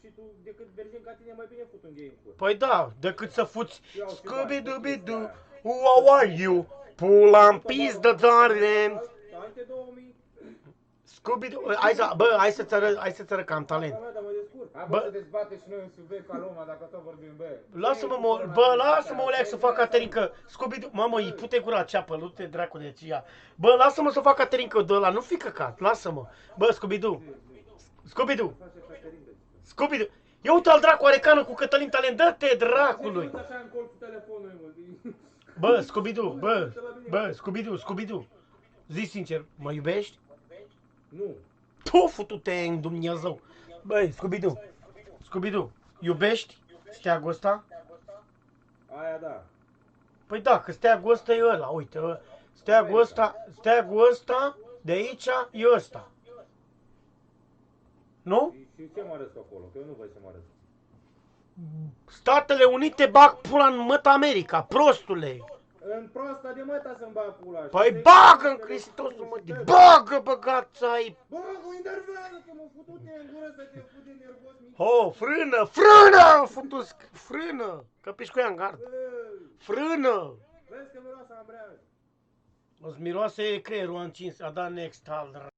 Și tu, decât vergin ca tine, mai bine fut un gay în cur. Păi da, decât să fuți Scooby-Dooby-Doo, who are you? Pull-am pizdă, darling. Ante 2000. Scooby-Doo, hai să-ți arăt că am talent. Dar mă descurc. Bă, să dezbate și noi în subiect ca lumea, dacă tot vorbim, bă. Lasă-mă, Oleac, să fac Caterinca. Scooby-Doo, mamă, îi pute gura ceapă, nu te dracu de ea. Bă, lasă-mă să fac Caterinca de ăla, nu fi căcat, lasă-mă. Bă, Scooby-Doo, Scooby-Doo. Ia uite al dracu, are cană cu Cătălin Talent, dă-te dracului. Așa în colțul telefonului, mă. Bă, Scooby-Doo. Zi sincer, mă iubești? Nu. Tu, futu-te în Dumnezeu. Băi, Scooby-Doo, iubești steagul ăsta? Aia da. Păi da, că steagul ăsta e ăla, uite, steagul ăsta de aici e ăsta. Nu? Și ce mă arăți acolo? Că eu nu văd ce mă arăți. Statele Unite bag pula în măta America, prostule. În proasta de măta să-mi bag pula. Păi bagă în Hristosul mătii, bagă băgața ai. Bă, cu intervează să mă futu-te în gură să te fute nervos mic. Oh, frână, că piși cu ea în gard. Frână. Vezi că miroasa ambrează. O-ți miroase creierul încins, a dat next al